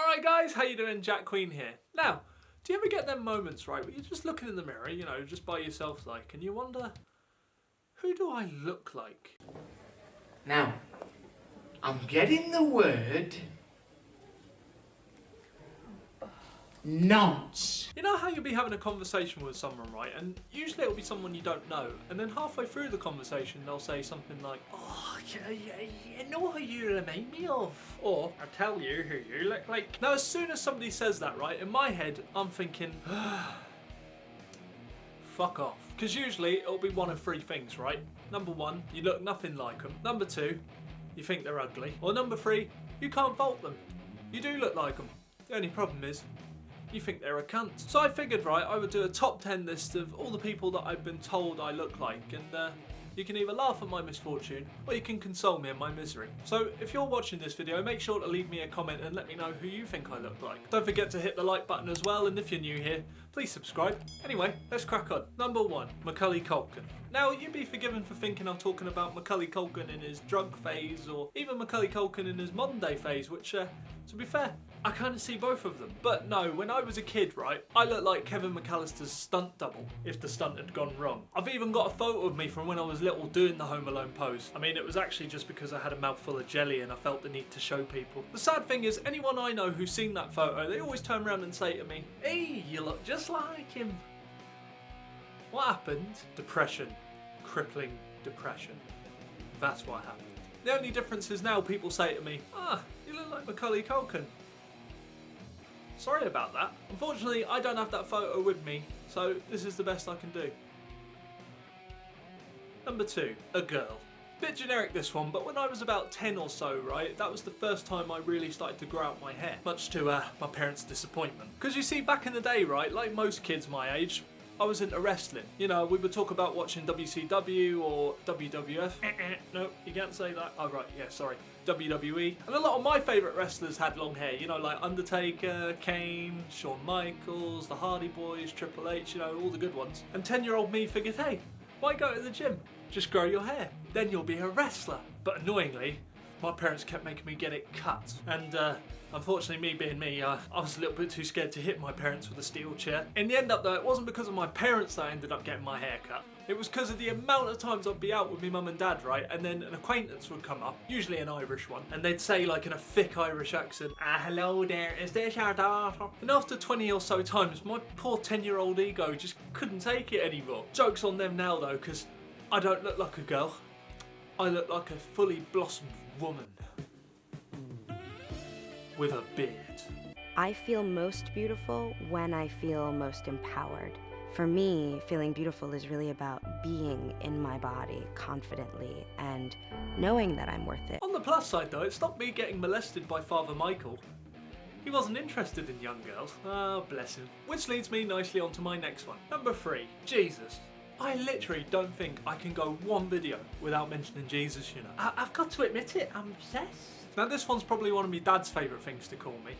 Alright guys, how you doing? Jack Queen here. Now, do you ever get them moments, right, where you're just looking in the mirror, you know, just by yourself like, and you wonder, who do I look like? Now, I'm getting the word nonce. You know how you'll be having a conversation with someone, right, and usually it'll be someone you don't know, and then halfway through the conversation they'll say something like, oh, you know who you remind me of? Or, I'll tell you who you look like. Now as soon as somebody says that, right, in my head I'm thinking, fuck off. Because usually it'll be one of three things, right? Number one, you look nothing like them. Number two, you think they're ugly. Or number three, you can't fault them. You do look like them. The only problem is, you think they're a cunt. So I figured, right, I would do a top 10 list of all the people that I've been told I look like, and you can either laugh at my misfortune or you can console me in my misery. So if you're watching this video, make sure to leave me a comment and let me know who you think I look like. Don't forget to hit the like button as well, and if you're new here, please subscribe. Anyway, let's crack on. Number 1, Macaulay Culkin. Now, you'd be forgiven for thinking I'm talking about Macaulay Culkin in his drug phase, or even Macaulay Culkin in his modern day phase, which, to be fair, I kind of see both of them. But no, when I was a kid, right, I looked like Kevin McAllister's stunt double, if the stunt had gone wrong. I've even got a photo of me from when I was little doing the Home Alone pose. I mean, it was actually just because I had a mouthful of jelly and I felt the need to show people. The sad thing is, anyone I know who's seen that photo, they always turn around and say to me, hey, you look just like him. What happened? Depression. Crippling depression. That's what happened. The only difference is now people say to me, you look like Macaulay Culkin. Sorry about that. Unfortunately, I don't have that photo with me, so this is the best I can do. Number 2, a girl. Bit generic this one, but when I was about 10 or so, right, that was the first time I really started to grow out my hair, much to my parents' disappointment. Because you see, back in the day, right, like most kids my age, I was into wrestling. You know, we would talk about watching WCW or WWF. No, you can't say that. Oh, right, yeah, sorry. WWE. And a lot of my favourite wrestlers had long hair, you know, like Undertaker, Kane, Shawn Michaels, the Hardy Boys, Triple H, you know, all the good ones. And 10-year-old me figured, hey, why go to the gym? Just grow your hair. Then you'll be a wrestler. But annoyingly, my parents kept making me get it cut. And unfortunately, me being me, I was a little bit too scared to hit my parents with a steel chair. In the end up though, it wasn't because of my parents that I ended up getting my hair cut. It was because of the amount of times I'd be out with my mum and dad, right? And then an acquaintance would come up, usually an Irish one, and they'd say, like in a thick Irish accent, hello there, is this your daughter? And after 20 or so times, my poor 10-year-old ego just couldn't take it anymore. Joke's on them now though, because I don't look like a girl. I look like a fully blossomed woman. With a beard. I feel most beautiful when I feel most empowered. For me, feeling beautiful is really about being in my body confidently and knowing that I'm worth it. On the plus side though, it stopped me getting molested by Father Michael. He wasn't interested in young girls. Oh, bless him. Which leads me nicely onto my next one. Number 3, Jesus. I literally don't think I can go one video without mentioning Jesus, you know. I've got to admit it, I'm obsessed. Now this one's probably one of my dad's favourite things to call me.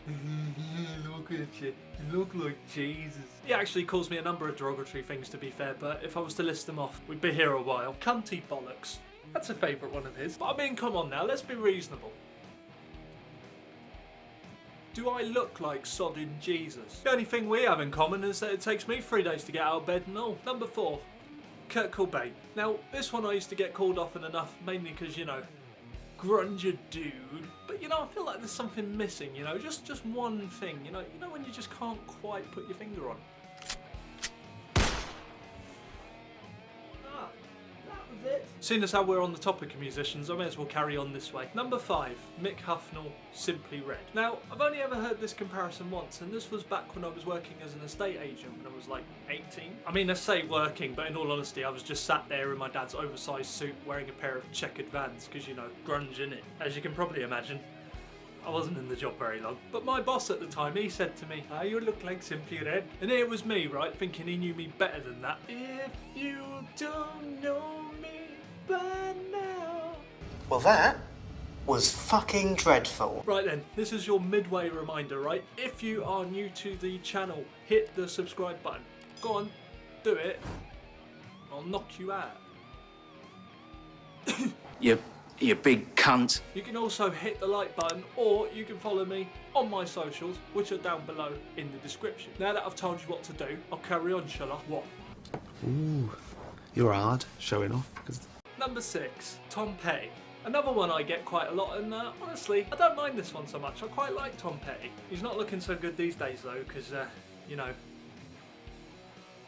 Look at you look like Jesus. He actually calls me a number of derogatory things to be fair, but if I was to list them off, we'd be here a while. Cunty bollocks. That's a favourite one of his. But I mean, come on now, let's be reasonable. Do I look like sodding Jesus? The only thing we have in common is that it takes me 3 days to get out of bed and all. Number 4, Kurt Cobain. Now, this one I used to get called often enough, mainly because, you know, grunger dude, but you know, I feel like there's something missing, you know, just one thing, you know when you just can't quite put your finger on. That was it. Seeing as how we're on the topic of musicians, I may as well carry on this way. Number 5, Mick Huffnall, Simply Red. Now, I've only ever heard this comparison once, and this was back when I was working as an estate agent when I was like 18. I mean, I say working, but in all honesty, I was just sat there in my dad's oversized suit wearing a pair of checkered Vans, because, you know, grunge innit. As you can probably imagine, I wasn't in the job very long. But my boss at the time, he said to me, you look like Simply Red. And here was me, right, thinking he knew me better than that. If you don't know me by now. Well, that was fucking dreadful. Right then, this is your midway reminder, right? If you are new to the channel, hit the subscribe button. Go on, do it. I'll knock you out. You You big cunt. You can also hit the like button, or you can follow me on my socials, which are down below in the description. Now that I've told you what to do, I'll carry on, shall I? What? Ooh, you're hard, showing off. Number 6, Tom Petty. Another one I get quite a lot, and honestly, I don't mind this one so much. I quite like Tom Petty. He's not looking so good these days though, because, you know,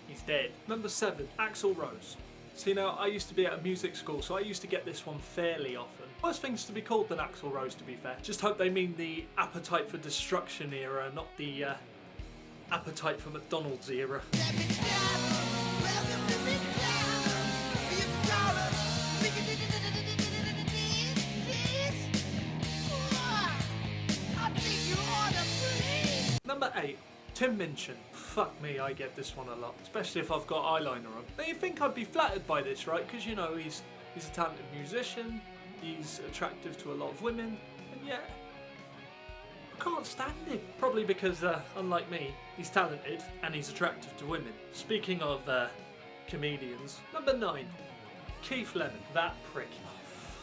he's dead. Number 7, Axl Rose. See, now, I used to be at a music school, so I used to get this one fairly often. Worse things to be called than Axl Rose, to be fair. Just hope they mean the Appetite for Destruction era, not the Appetite for McDonald's era. Number 8, Tim Minchin. Fuck me, I get this one a lot, especially if I've got eyeliner on. Now you'd think I'd be flattered by this, right? Because, you know, he's a talented musician, he's attractive to a lot of women, and yet I can't stand him. Probably because, unlike me, he's talented and he's attractive to women. Speaking of comedians, number 9, Keith Lemon. That prick. Oh,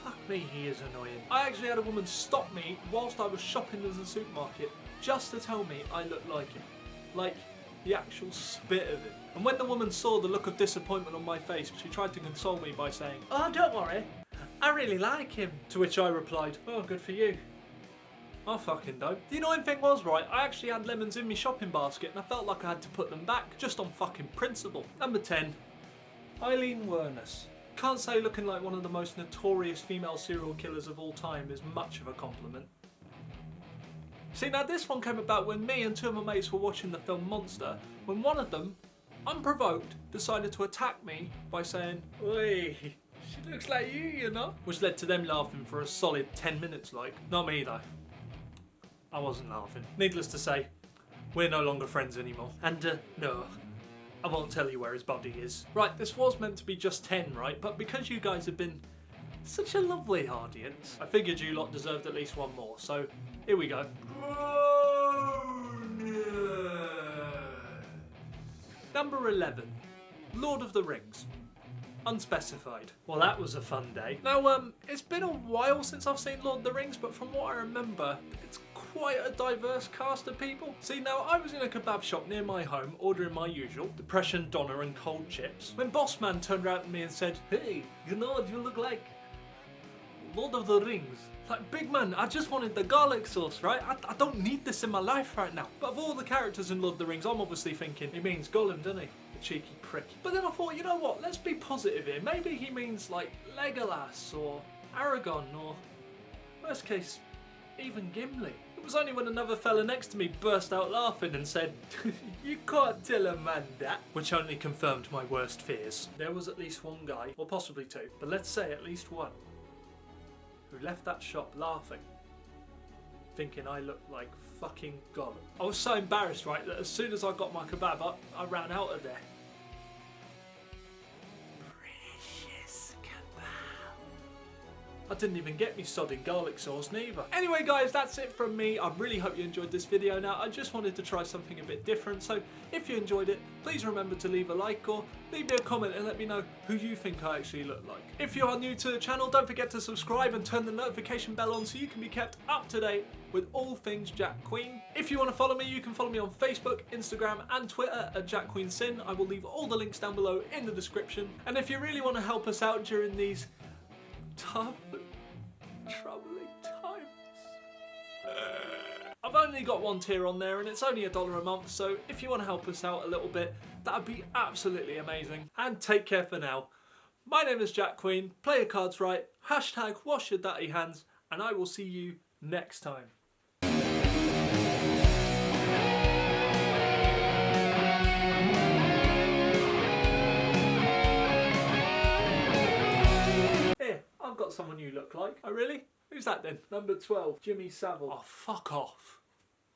fuck me, he is annoying. I actually had a woman stop me whilst I was shopping in the supermarket just to tell me I looked like him. Like, the actual spit of it. And when the woman saw the look of disappointment on my face, she tried to console me by saying, "Oh, don't worry, I really like him." To which I replied, "Oh, good for you. I fucking don't." The annoying thing was, right, I actually had lemons in my shopping basket and I felt like I had to put them back, just on fucking principle. Number 10, Eileen Wuornos. Can't say looking like one of the most notorious female serial killers of all time is much of a compliment. See, now this one came about when me and 2 of my mates were watching the film Monster, when one of them, unprovoked, decided to attack me by saying, "Oi, she looks like you know?" Which led to them laughing for a solid 10 minutes like. Not me though. I wasn't laughing. Needless to say, we're no longer friends anymore. And no, I won't tell you where his body is. Right, this was meant to be just 10, right? But because you guys have been such a lovely audience, I figured you lot deserved at least one more. So, here we go. Number 11, Lord of the Rings. Unspecified. Well, that was a fun day. Now, it's been a while since I've seen Lord of the Rings, but from what I remember, it's quite a diverse cast of people. See, now, I was in a kebab shop near my home, ordering my usual depression doner and cold chips, when Boss Man turned around to me and said, "Hey, you know what you look like? Lord of the Rings." Like, big man, I just wanted the garlic sauce, right? I don't need this in my life right now. But of all the characters in Lord of the Rings, I'm obviously thinking, he means Gollum, doesn't he? The cheeky prick. But then I thought, you know what? Let's be positive here. Maybe he means, like, Legolas or Aragorn or, worst case, even Gimli. It was only when another fella next to me burst out laughing and said, "You can't tell a man that," which only confirmed my worst fears. There was at least one guy, or possibly 2, but let's say at least one, who left that shop laughing, thinking I looked like fucking Gollum. I was so embarrassed, right, that as soon as I got my kebab, I ran out of there. Precious kebab. I didn't even get me sodding garlic sauce neither. Anyway guys, that's it from me. I really hope you enjoyed this video. Now, I just wanted to try something a bit different, so if you enjoyed it, please remember to leave a like or leave me a comment and let me know who you think I actually look like. If you are new to the channel, don't forget to subscribe and turn the notification bell on so you can be kept up to date with all things Jack Queen. If you want to follow me, you can follow me on Facebook, Instagram and Twitter at JackQueenSin. I will leave all the links down below in the description. And if you really want to help us out during these tough, troubling times, I've only got one tier on there and it's only $1 a month, so if you want to help us out a little bit, that would be absolutely amazing. And take care for now. My name is Jack Queen, play your cards right, hashtag wash your dirty hands, and I will see you next time. Here, I've got someone you look like. Oh really? Who's that then? Number 12, Jimmy Savile. Oh, fuck off.